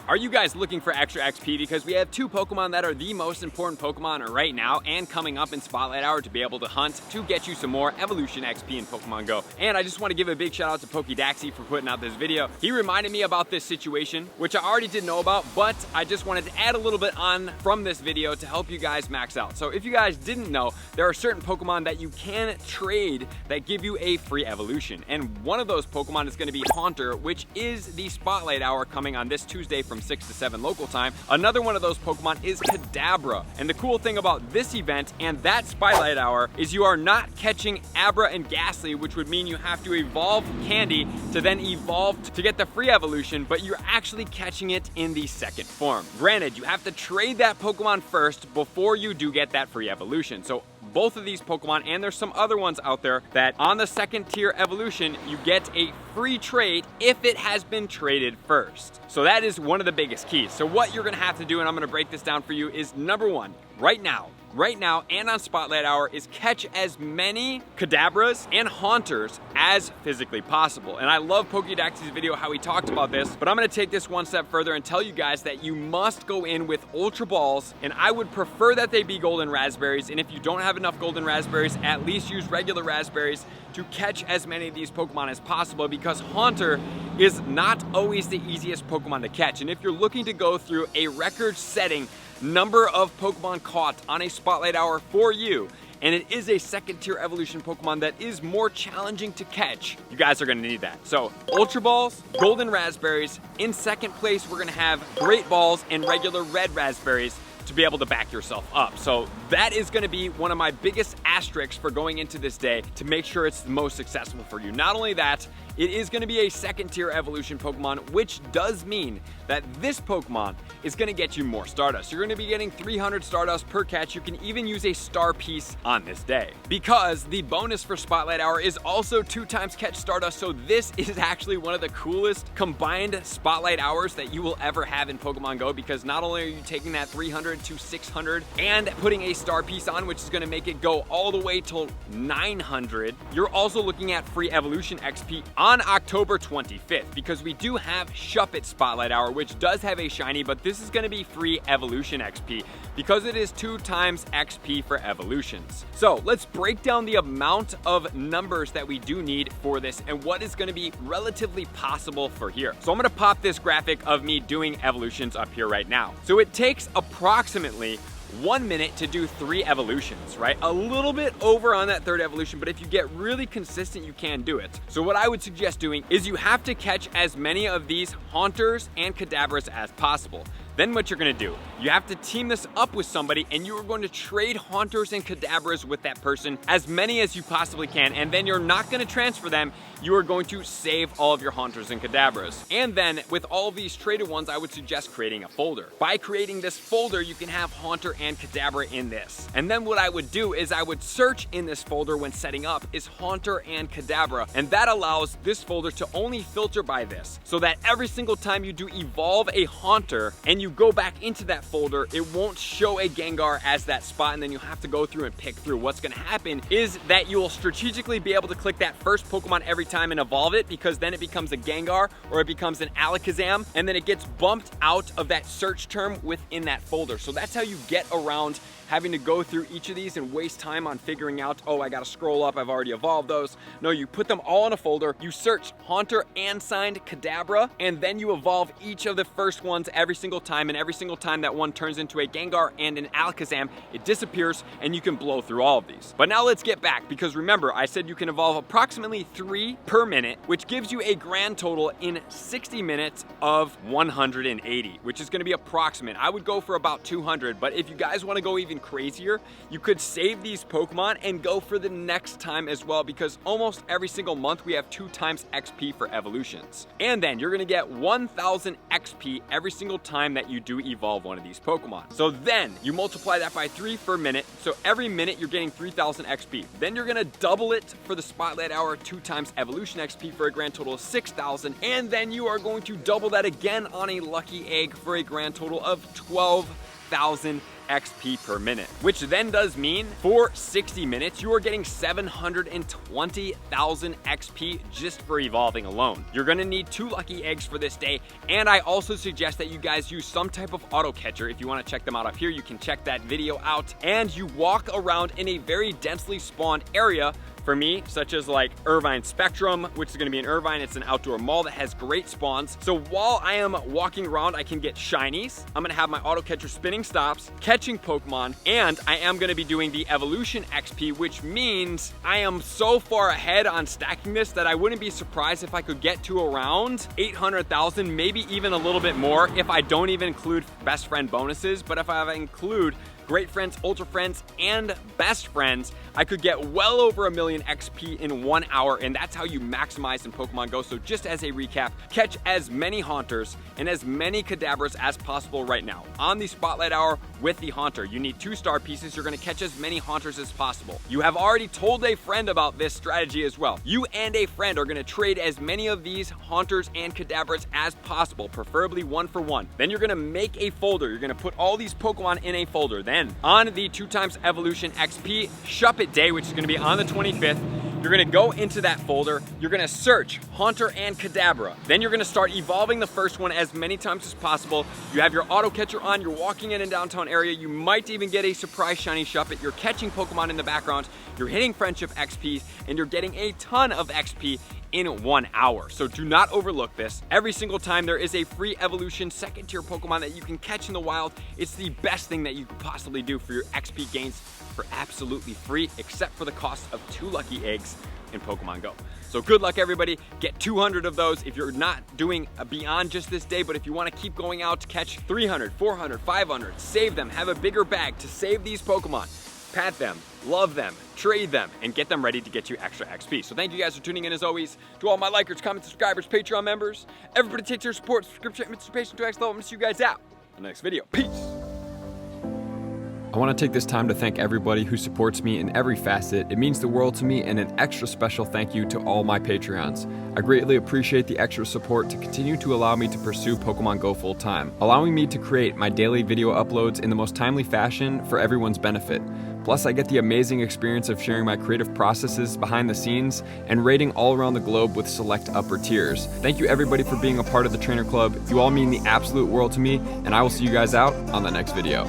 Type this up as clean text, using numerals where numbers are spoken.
Are you guys looking for extra XP? Because we have 2 Pokemon that are the most important Pokemon right now and coming up in Spotlight Hour to be able to hunt to get you some more evolution XP in Pokemon Go. And I just want to give a big shout out to Pokédaxi for putting out this video. He reminded me about this situation, which I already did know about, but I just wanted to add a little bit on from this video to help you guys max out. So if you guys didn't know, there are certain Pokemon that you can trade that give you a free evolution. And one of those Pokemon is going to be Haunter, which is the Spotlight Hour coming on this Tuesday from 6 to 7 local time. Another one of those Pokemon is Kadabra. And the cool thing about this event and that Spotlight Hour is you are not catching Abra and Ghastly, which would mean you have to evolve Candy to then evolve to get the free evolution, but you're actually catching it in the second form. Granted, you have to trade that Pokemon first before you do get that free evolution. So both of these Pokemon, and there's some other ones out there, that on the second tier evolution, you get a free trade if it has been traded first. So that is one of the biggest keys. So what you're gonna have to do, and I'm gonna break this down for you, is number one, right now and on Spotlight Hour, is catch as many Kadabras and Haunters as physically possible. And I love Pokédaxi's video, how he talked about this, but I'm gonna take this one step further and tell you guys that you must go in with Ultra Balls, and I would prefer that they be Golden Raspberries, and if you don't have enough Golden Raspberries, at least use regular Raspberries to catch as many of these Pokemon as possible, because Haunter is not always the easiest Pokemon to catch. And if you're looking to go through a record-setting number of Pokemon caught on a Spotlight Hour for you, and it is a second tier evolution Pokemon that is more challenging to catch, you guys are gonna need that. So Ultra Balls, Golden Raspberries. In second place, we're gonna have Great Balls and regular Red Raspberries to be able to back yourself up. So that is gonna be one of my biggest asterisks for going into this day to make sure it's the most successful for you. Not only that, it is gonna be a second tier evolution Pokemon, which does mean that this Pokemon is gonna get you more Stardust. You're gonna be getting 300 Stardust per catch. You can even use a star piece on this day, because the bonus for Spotlight Hour is also 2 times catch Stardust. So this is actually one of the coolest combined Spotlight Hours that you will ever have in Pokemon Go, because not only are you taking that 300 to 600 and putting a star piece on, which is gonna make it go all the way till 900, you're also looking at free evolution XP on October 25th, because we do have Shuppet Spotlight Hour, which does have a shiny, but this is gonna be free evolution XP because it is 2 times XP for evolutions. So let's break down the amount of numbers that we do need for this and what is gonna be relatively possible for here. So I'm gonna pop this graphic of me doing evolutions up here right now. So it takes approximately 1 minute to do 3 evolutions, right? A little bit over on that 3rd evolution, but if you get really consistent, you can do it. So what I would suggest doing is you have to catch as many of these Haunters and Kadabras as possible. Then what you're gonna do, you have to team this up with somebody, and you are going to trade Haunters and Kadabras with that person, as many as you possibly can, and then you're not gonna transfer them. You are going to save all of your Haunters and Kadabras. And then with all of these traded ones, I would suggest creating a folder. By creating this folder, you can have Haunter and Kadabra in this. And then what I would do is I would search in this folder when setting up is Haunter and Kadabra, and that allows this folder to only filter by this, so that every single time you do evolve a Haunter and you go back into that folder, it won't show a Gengar as that spot, and then you have to go through and pick through. What's gonna happen is that you will strategically be able to click that first Pokemon every time and evolve it, because then it becomes a Gengar or it becomes an Alakazam, and then it gets bumped out of that search term within that folder. So that's how you get around having to go through each of these and waste time on figuring out, oh, I gotta scroll up, I've already evolved those. No, you put them all in a folder, you search Haunter and signed Kadabra, and then you evolve each of the first ones every single time, and every single time that one turns into a Gengar and an Alakazam, it disappears, and you can blow through all of these. But now let's get back, because remember, I said you can evolve approximately 3 per minute, which gives you a grand total in 60 minutes of 180, which is gonna be approximate. I would go for about 200, but if you guys wanna go even crazier, you could save these Pokemon and go for the next time as well, because almost every single month we have 2 times XP for evolutions. And then you're gonna get 1000 XP every single time that you do evolve one of these Pokemon. So then you multiply that by 3 per minute, so every minute you're getting 3000 XP. Then you're gonna double it for the Spotlight Hour, 2 times evolution XP for a grand total of 6000, and then you are going to double that again on a lucky egg for a grand total of 12,000 XP per minute, which then does mean for 60 minutes, you are getting 720,000 XP just for evolving alone. You're gonna need 2 lucky eggs for this day, and I also suggest that you guys use some type of auto catcher. If you wanna check them out up here, you can check that video out, and you walk around in a very densely spawned area. For me, such as like Irvine Spectrum, which is gonna be in Irvine. It's an outdoor mall that has great spawns. So while I am walking around, I can get shinies. I'm gonna have my auto catcher spinning stops, catching Pokemon, and I am gonna be doing the evolution XP, which means I am so far ahead on stacking this that I wouldn't be surprised if I could get to around 800,000, maybe even a little bit more if I don't even include best friend bonuses. But if I include great friends, ultra friends, and best friends, I could get well over 1 million XP in 1 hour, and that's how you maximize in Pokemon Go. So just as a recap, catch as many Haunters and as many Kadabras as possible right now. On the Spotlight Hour with the Haunter, you need 2 star pieces. You're gonna catch as many Haunters as possible. You have already told a friend about this strategy as well. You and a friend are gonna trade as many of these Haunters and Kadabras as possible, preferably 1 for 1. Then you're gonna make a folder. You're gonna put all these Pokemon in a folder. Then on the 2x evolution XP Shuppet day, which is gonna be on the 25th, you're gonna go into that folder, you're gonna search Haunter and Kadabra. Then you're gonna start evolving the first one as many times as possible. You have your auto catcher on, you're walking in a downtown area, you might even get a surprise shiny Shuppet, you're catching Pokemon in the background, you're hitting friendship XP, and you're getting a ton of XP in 1 hour. So do not overlook this. Every single time there is a free evolution 2nd tier Pokemon that you can catch in the wild, it's the best thing that you could possibly do for your XP gains for absolutely free, except for the cost of 2 lucky eggs in Pokemon Go. So good luck everybody, get 200 of those if you're not doing beyond just this day, but if you wanna keep going out to catch 300, 400, 500, save them, have a bigger bag to save these Pokemon. Pat them, love them, trade them, and get them ready to get you extra XP. So thank you guys for tuning in as always. To all my likers, comments, subscribers, Patreon members, everybody takes your support, subscription, and participation to next level. I'm gonna see you guys out in the next video. Peace. I want to take this time to thank everybody who supports me in every facet. It means the world to me, and an extra special thank you to all my Patreons. I greatly appreciate the extra support to continue to allow me to pursue Pokemon Go full time, allowing me to create my daily video uploads in the most timely fashion for everyone's benefit. Plus, I get the amazing experience of sharing my creative processes behind the scenes and rating all around the globe with select upper tiers. Thank you everybody for being a part of the Trainer Club. You all mean the absolute world to me, and I will see you guys out on the next video.